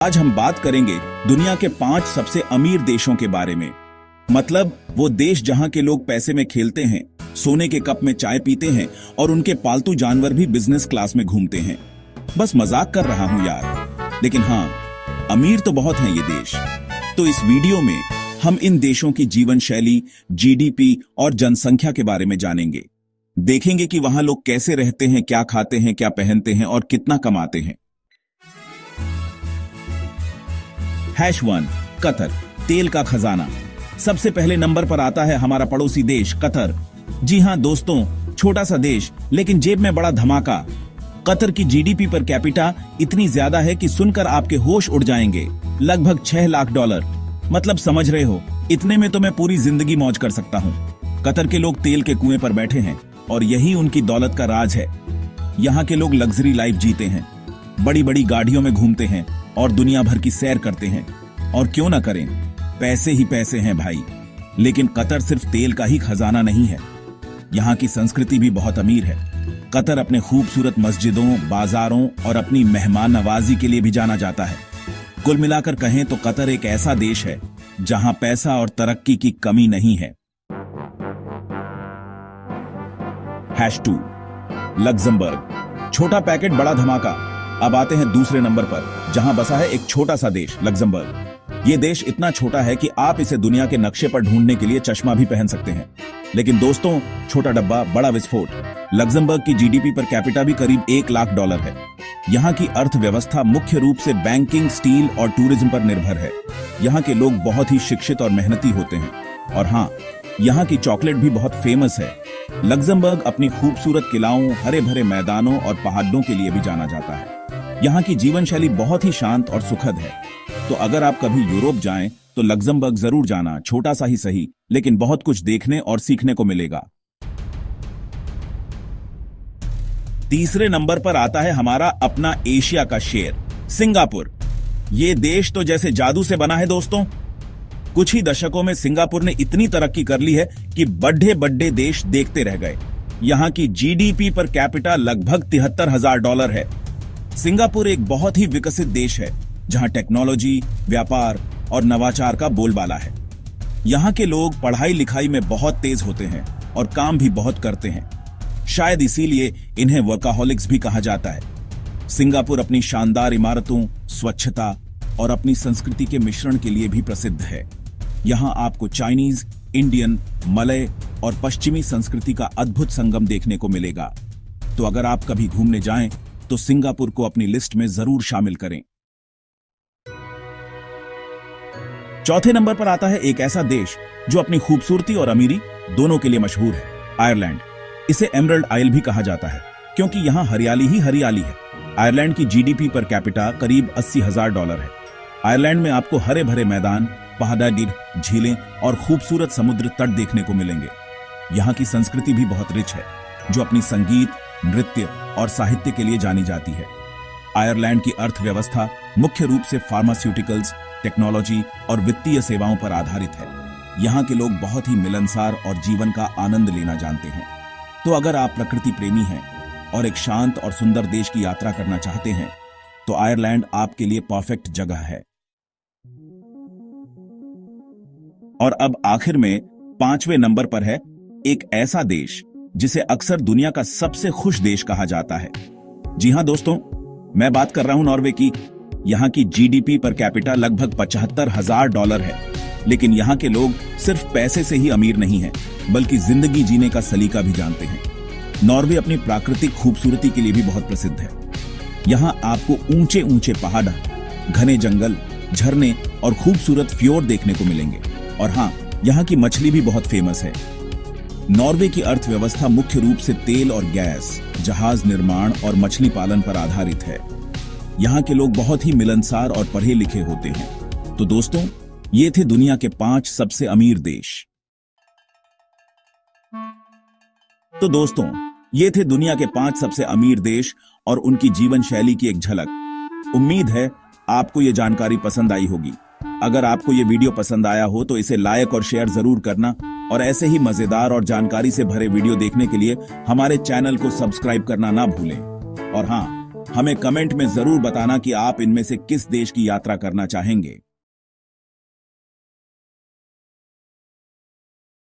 आज हम बात करेंगे दुनिया के 5 सबसे अमीर देशों के बारे में। मतलब वो देश जहां के लोग पैसे में खेलते हैं, सोने के कप में चाय पीते हैं और उनके पालतू जानवर भी बिजनेस क्लास में घूमते हैं। बस मजाक कर रहा हूं यार, लेकिन हाँ, अमीर तो बहुत हैं ये देश। तो इस वीडियो में हम इन देशों की जीवन शैली, जीडीपी और जनसंख्या के बारे में जानेंगे। देखेंगे कि वहां लोग कैसे रहते हैं, क्या खाते हैं, क्या पहनते हैं और कितना कमाते हैं। #1 कतर, तेल का खजाना। सबसे पहले नंबर पर आता है हमारा पड़ोसी देश कतर। जी हां दोस्तों, छोटा सा देश लेकिन जेब में बड़ा धमाका। कतर की जीडीपी पर कैपिटा इतनी ज्यादा है कि सुनकर आपके होश उड़ जाएंगे। लगभग $6 लाख। मतलब समझ रहे हो, इतने में तो मैं पूरी जिंदगी मौज कर सकता हूं। कतर के लोग तेल के कुएं पर बैठे हैं और यही उनकी दौलत का राज है। यहाँ के लोग लग्जरी लाइफ जीते हैं, बड़ी बड़ी गाड़ियों में घूमते हैं और दुनिया भर की सैर करते हैं। और क्यों ना करें, पैसे ही पैसे हैं भाई। लेकिन कतर सिर्फ तेल का ही खजाना नहीं है, यहाँ की संस्कृति भी बहुत अमीर है। कतर अपने खूबसूरत मस्जिदों, बाजारों और अपनी मेहमान नवाजी के लिए भी जाना जाता है। कुल मिलाकर कहें तो कतर एक ऐसा देश है जहां पैसा और तरक्की की कमी नहीं है। #2 लग्जमबर्ग, छोटा पैकेट बड़ा धमाका। अब आते हैं दूसरे नंबर पर, जहां बसा है एक छोटा सा देश लग्जमबर्ग। ये देश इतना छोटा है कि आप इसे दुनिया के नक्शे पर ढूंढने के लिए चश्मा भी पहन सकते हैं। लेकिन दोस्तों, छोटा डब्बा बड़ा विस्फोट। लग्जमबर्ग की जीडीपी पर कैपिटा भी करीब $1 लाख है। यहाँ की अर्थव्यवस्था मुख्य रूप से बैंकिंग, स्टील और टूरिज्म पर निर्भर है। यहाँ के लोग बहुत ही शिक्षित और मेहनती होते हैं। और हाँ, यहाँ की चॉकलेट भी बहुत फेमस है। लग्जमबर्ग अपनी खूबसूरत किलाओं, हरे भरे मैदानों और पहाड़ों के लिए भी जाना जाता है। यहाँ की जीवन शैली बहुत ही शांत और सुखद है। तो अगर आप कभी यूरोप जाएं तो लग्जमबर्ग जरूर जाना। छोटा सा ही सही, लेकिन बहुत कुछ देखने और सीखने को मिलेगा। तीसरे नंबर पर आता है हमारा अपना एशिया का शेर सिंगापुर। ये देश तो जैसे जादू से बना है दोस्तों। कुछ ही दशकों में सिंगापुर ने इतनी तरक्की कर ली है कि बड़े बड़े देश देखते रह गए। यहाँ की जीडीपी पर कैपिटा लगभग $73,000 है। सिंगापुर एक बहुत ही विकसित देश है जहां टेक्नोलॉजी, व्यापार और नवाचार का बोलबाला है। यहाँ के लोग पढ़ाई लिखाई में बहुत तेज होते हैं और काम भी बहुत करते हैं। शायद इसीलिए इन्हें वर्काहॉलिक्स भी कहा जाता है। सिंगापुर अपनी शानदार इमारतों, स्वच्छता और अपनी संस्कृति के मिश्रण के लिए भी प्रसिद्ध है। यहाँ आपको चाइनीज, इंडियन, मलय और पश्चिमी संस्कृति का अद्भुत संगम देखने को मिलेगा। तो अगर आप कभी घूमने जाएं तो सिंगापुर को अपनी लिस्ट में जरूर शामिल करें। चौथे नंबर पर आता है एक ऐसा देश जो अपनी खूबसूरती और अमीरी दोनों के लिए मशहूर है, आयरलैंड। इसे एमरल्ड आइल भी कहा जाता है क्योंकि यहां हरियाली ही हरियाली है। आयरलैंड की जीडीपी पर कैपिटा करीब $80,000 है। आयरलैंड में आपको हरे भरे मैदान, पहाड़ी, झीलें और खूबसूरत समुद्र तट देखने को मिलेंगे। यहाँ की संस्कृति भी बहुत रिच है, जो अपनी संगीत, नृत्य और साहित्य के लिए जानी जाती है। आयरलैंड की अर्थव्यवस्था मुख्य रूप से फार्मास्यूटिकल्स, टेक्नोलॉजी और वित्तीय सेवाओं पर आधारित है। यहाँ के लोग बहुत ही मिलनसार और जीवन का आनंद लेना जानते हैं। तो अगर आप प्रकृति प्रेमी हैं और एक शांत और सुंदर देश की यात्रा करना चाहते हैं तो आयरलैंड आपके लिए परफेक्ट जगह है। और अब आखिर में 5वें नंबर पर है एक ऐसा देश जिसे अक्सर दुनिया का सबसे खुश देश कहा जाता है। जी हां दोस्तों, मैं बात कर रहा हूं नॉर्वे की। यहाँ की जीडीपी पर कैपिटा लगभग $75,000 है। लेकिन यहाँ के लोग सिर्फ पैसे से ही अमीर नहीं हैं, बल्कि जिंदगी जीने का सलीका भी जानते हैं। नॉर्वे अपनी प्राकृतिक खूबसूरती के लिए भी बहुत प्रसिद्ध है। यहाँ आपको ऊंचे ऊंचे पहाड़, घने जंगल, झरने और खूबसूरत फ्योर्ड देखने को मिलेंगे। और हाँ, यहाँ की मछली भी बहुत फेमस है। नॉर्वे की अर्थव्यवस्था मुख्य रूप से तेल और गैस, जहाज निर्माण और मछली पालन पर आधारित है। यहाँ के लोग बहुत ही मिलनसार और पढ़े लिखे होते हैं। तो दोस्तों, ये थे दुनिया के 5 सबसे अमीर देश। तो दोस्तों, ये थे दुनिया के 5 सबसे अमीर देश और उनकी जीवन शैली की एक झलक। उम्मीद है आपको ये जानकारी पसंद आई होगी। अगर आपको ये वीडियो पसंद आया हो तो इसे लाइक और शेयर जरूर करना और ऐसे ही मजेदार और जानकारी से भरे वीडियो देखने के लिए हमारे चैनल को सब्सक्राइब करना ना भूलें। और हाँ, हमें कमेंट में जरूर बताना कि आप इनमें से किस देश की यात्रा करना चाहेंगे।